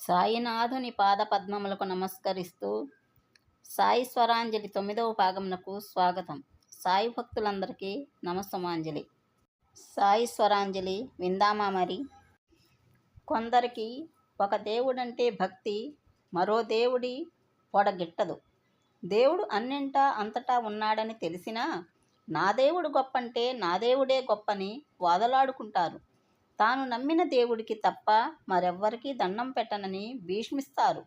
సాయినాథుని పాదపద్మములకు నమస్కరిస్తూ సాయి స్వరాంజలి 9వ భాగమునకు స్వాగతం. సాయి భక్తులందరికీ నమస్సుమాంజలి. సాయి స్వరాంజలి విందామా మరి? కొందరికి ఒక దేవుడంటే భక్తి, మరో దేవుడి పొడగిట్టదు. దేవుడు అన్నింటా అంతటా ఉన్నాడని తెలిసినా నా దేవుడు గొప్పంటే నా దేవుడే గొప్పని వాదలాడుకుంటారు. తాను నమ్మిన దేవుడికి తప్ప మరెవ్వరికీ దండం పెట్టనని భీష్మిస్తారు.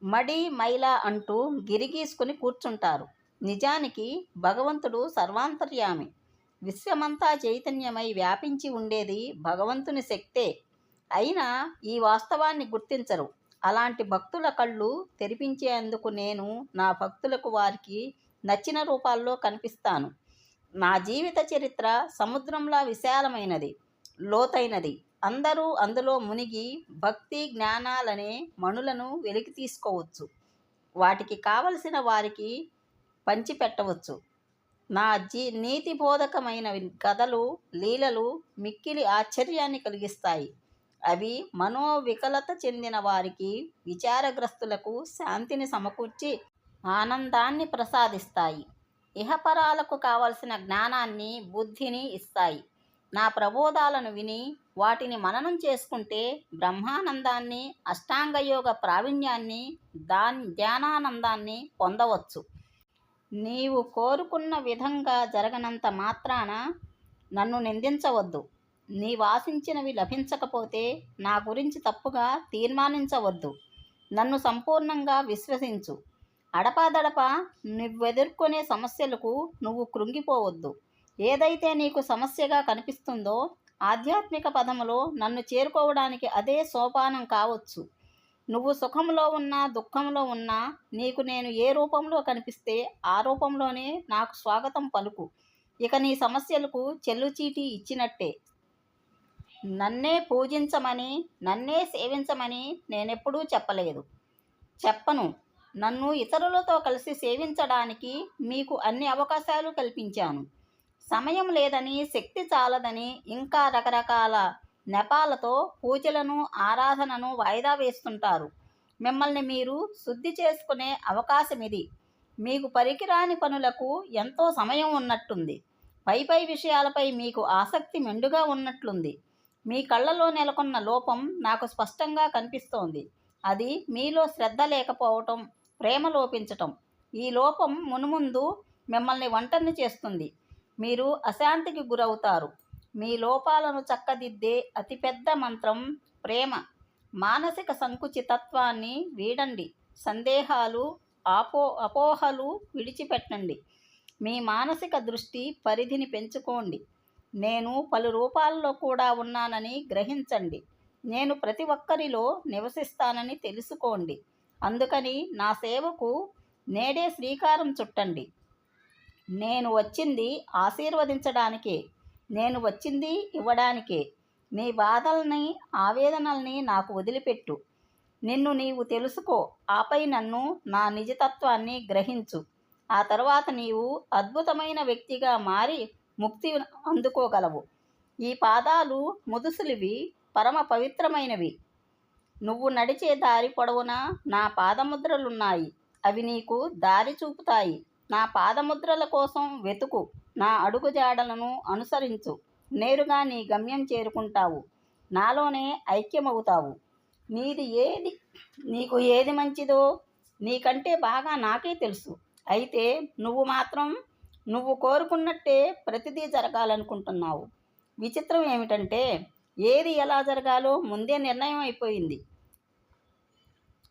మడి మైల అంటూ గిరిగీసుకుని కూర్చుంటారు. నిజానికి భగవంతుడు సర్వాంతర్యామి. విశ్వమంతా చైతన్యమై వ్యాపించి ఉండేది భగవంతుని శక్తే. అయినా ఈ వాస్తవాన్ని గుర్తించరు. అలాంటి భక్తుల కళ్ళు తెరిపించేందుకు నేను నా భక్తులకు వారికి నచ్చిన రూపాల్లో కనిపిస్తాను. నా జీవిత చరిత్ర సముద్రంలా విశాలమైనది, లోతైనది. అందరూ అందులో మునిగి భక్తి జ్ఞానాలనే మణులను వెలికి తీసుకోవచ్చు. వాటికి కావలసిన వారికి పంచిపెట్టవచ్చు. నా నీతిబోధకమైన కథలు, లీలలు మిక్కిలి ఆశ్చర్యాన్ని కలిగిస్తాయి. అవి మనోవికలత చెందిన వారికి, విచారగ్రస్తులకు శాంతిని సమకూర్చి ఆనందాన్ని ప్రసాదిస్తాయి. ఇహపరాలకు కావలసిన జ్ఞానాన్ని, బుద్ధిని ఇస్తాయి. నా ప్రబోధాలను విని వాటిని మననం చేసుకుంటే బ్రహ్మానందాన్ని, అష్టాంగయోగ ప్రావీణ్యాన్ని, ధ్యానానందాన్ని పొందవచ్చు. నీవు కోరుకున్న విధంగా జరగనంత మాత్రాన నన్ను నిందించవద్దు. నీవాశించినవి లభించకపోతే నా గురించి తప్పుగా తీర్మానించవద్దు. నన్ను సంపూర్ణంగా విశ్వసించు. అడపాదడపా నువ్వెదుర్కొనే సమస్యలకు నువ్వు కృంగిపోవద్దు. ఏదైతే నీకు సమస్యగా కనిపిస్తుందో ఆధ్యాత్మిక పదములో నన్ను చేరుకోవడానికి అదే సోపానం కావచ్చు. నువ్వు సుఖంలో ఉన్నా, దుఃఖంలో ఉన్నా నీకు నేను ఏ రూపంలో కనిపిస్తే ఆ రూపంలోనే నాకు స్వాగతం పలుకు. ఇక నీ సమస్యలకు చెల్లుచీటీ ఇచ్చినట్టే. నన్నే పూజించమని, నన్నే సేవించమని నేనెప్పుడూ చెప్పను. నన్ను ఇతరులతో కలిసి సేవించడానికి మీకు అన్ని అవకాశాలు కల్పించాను. సమయం లేదని, శక్తి చాలదని, ఇంకా రకరకాల నెపాలతో పూజలను, ఆరాధనను వాయిదా వేస్తుంటారు. మిమ్మల్ని మీరు శుద్ధి చేసుకునే అవకాశం ఇది. మీకు పనికిరాని పనులకు ఎంతో సమయం ఉన్నట్టుంది. పై విషయాలపై మీకు ఆసక్తి మెండుగా ఉన్నట్లుంది. మీ కళ్ళలో నెలకొన్న లోపం నాకు స్పష్టంగా కనిపిస్తోంది. అది మీలో శ్రద్ధ లేకపోవటం, ప్రేమ లోపించటం. ఈ లోపం మునుముందు మిమ్మల్ని ఒంటరిని చేస్తుంది. మీరు అశాంతికి గురవుతారు. మీ లోపాలను చక్కదిద్దే అతిపెద్ద మంత్రం ప్రేమ. మానసిక సంకుచితత్వాన్ని వీడండి. సందేహాలు, అపోహలు విడిచిపెట్టండి. మీ మానసిక దృష్టి పరిధిని పెంచుకోండి. నేను పలు రూపాల్లో కూడా ఉన్నానని గ్రహించండి. నేను ప్రతి ఒక్కరిలో నివసిస్తానని తెలుసుకోండి. అందుకని నా సేవకు నేడే శ్రీకారం చుట్టండి. నేను వచ్చింది ఆశీర్వదించడానికే. నేను వచ్చింది ఇవ్వడానికే. నీ బాధల్ని, ఆవేదనల్ని నాకు వదిలిపెట్టు. నిన్ను నీవు తెలుసుకో. ఆపై నన్ను, నా నిజతత్వాన్ని గ్రహించు. ఆ తర్వాత నీవు అద్భుతమైన వ్యక్తిగా మారి ముక్తి అందుకోగలవు. ఈ పాదాలు ముదుసులివి, పరమ పవిత్రమైనవి. నువ్వు నడిచే దారి పొడవునా నా పాదముద్రలున్నాయి. అవి నీకు దారి చూపుతాయి. నా పాదముద్రల కోసం వెతుకు. నా అడుగుజాడలను అనుసరించు. నేరుగా నీ గమ్యం చేరుకుంటావు. నాలోనే ఐక్యమవుతావు. నీకు ఏది మంచిదో నీకంటే బాగా నాకే తెలుసు. అయితే నువ్వు మాత్రం నువ్వు కోరుకున్నట్టే ప్రతిదీ జరగాలనుకుంటున్నావు. విచిత్రం ఏమిటంటే ఏది ఎలా జరగాలో ముందే నిర్ణయం అయిపోయింది.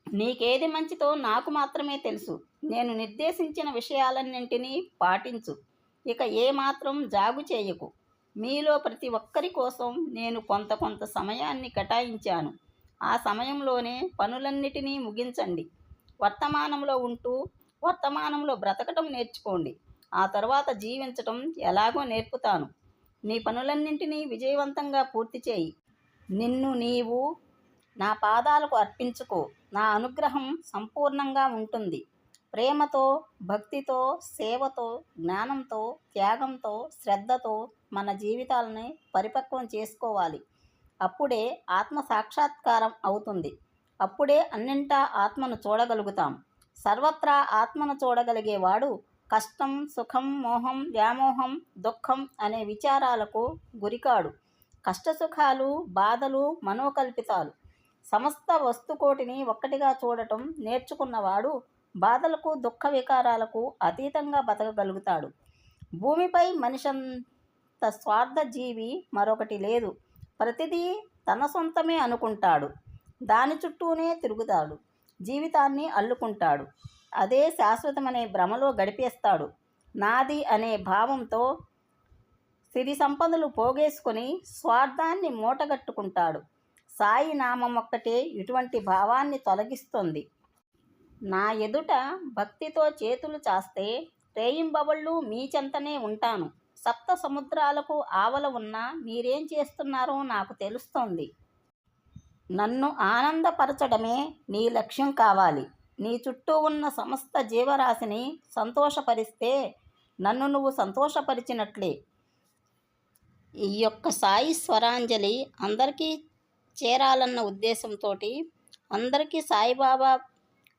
నీకేది మంచిదో నాకు మాత్రమే తెలుసు. నేను నిర్దేశించిన విషయాలన్నింటినీ పాటించు. ఇక ఏమాత్రం జాగు చేయకు. మీలో ప్రతి ఒక్కరి కోసం నేను కొంత సమయాన్ని కేటాయించాను. ఆ సమయంలోనే పనులన్నిటినీ ముగించండి. వర్తమానంలో ఉంటూ వర్తమానంలో బ్రతకటం నేర్చుకోండి. ఆ తర్వాత జీవించటం ఎలాగో నేర్పుతాను. నీ పనులన్నింటినీ విజయవంతంగా పూర్తి చేయి. నిన్ను నీవు నా పాదాలకు అర్పించుకో. నా అనుగ్రహం సంపూర్ణంగా ఉంటుంది. ప్రేమతో, భక్తితో, సేవతో, జ్ఞానంతో, త్యాగంతో, శ్రద్ధతో మన జీవితాలని పరిపక్వం చేసుకోవాలి. అప్పుడే ఆత్మ సాక్షాత్కారం అవుతుంది. అప్పుడే అన్నింటా ఆత్మను చూడగలుగుతాం. సర్వత్రా ఆత్మను చూడగలిగేవాడు కష్టం, సుఖం, మోహం, వ్యామోహం, దుఃఖం అనే విచారాలకు గురికాడు. కష్టసుఖాలు, బాధలు మనోకల్పితాలు. సమస్త వస్తుకోటిని ఒక్కటిగా చూడటం నేర్చుకున్నవాడు బాధలకు, దుఃఖ వికారాలకు అతీతంగా బతకగలుగుతాడు. భూమిపై మనిషంత స్వార్థ జీవి మరొకటి లేదు. ప్రతిదీ తన సొంతమే అనుకుంటాడు. దాని చుట్టూనే తిరుగుతాడు. జీవితాన్ని అల్లుకుంటాడు. అదే శాశ్వతమనే భ్రమలో గడిపేస్తాడు. నాది అనే భావంతో సిరి సంపదలు పోగేసుకొని స్వార్థాన్ని మూటగట్టుకుంటాడు. సాయి నామం ఒక్కటే ఇటువంటి భావాన్ని తొలగిస్తుంది. నా ఎదుట భక్తితో చేతులు చాస్తే రేయింబవళ్ళు మీ చెంతనే ఉంటాను. సప్త సముద్రాలకు ఆవల ఉన్న మీరేం చేస్తున్నారో నాకు తెలుస్తోంది. నన్ను ఆనందపరచడమే నీ లక్ష్యం కావాలి. నీ చుట్టూ ఉన్న సమస్త జీవరాశిని సంతోషపరిస్తే నన్ను నువ్వు సంతోషపరిచినట్లే. ఈ యొక్క సాయి స్వరాంజలి అందరికీ చేరాలన్న ఉద్దేశంతో అందరికీ సాయిబాబా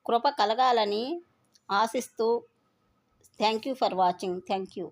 కృప కలగాలని ఆశిస్తూ thank you for watching. Thank you.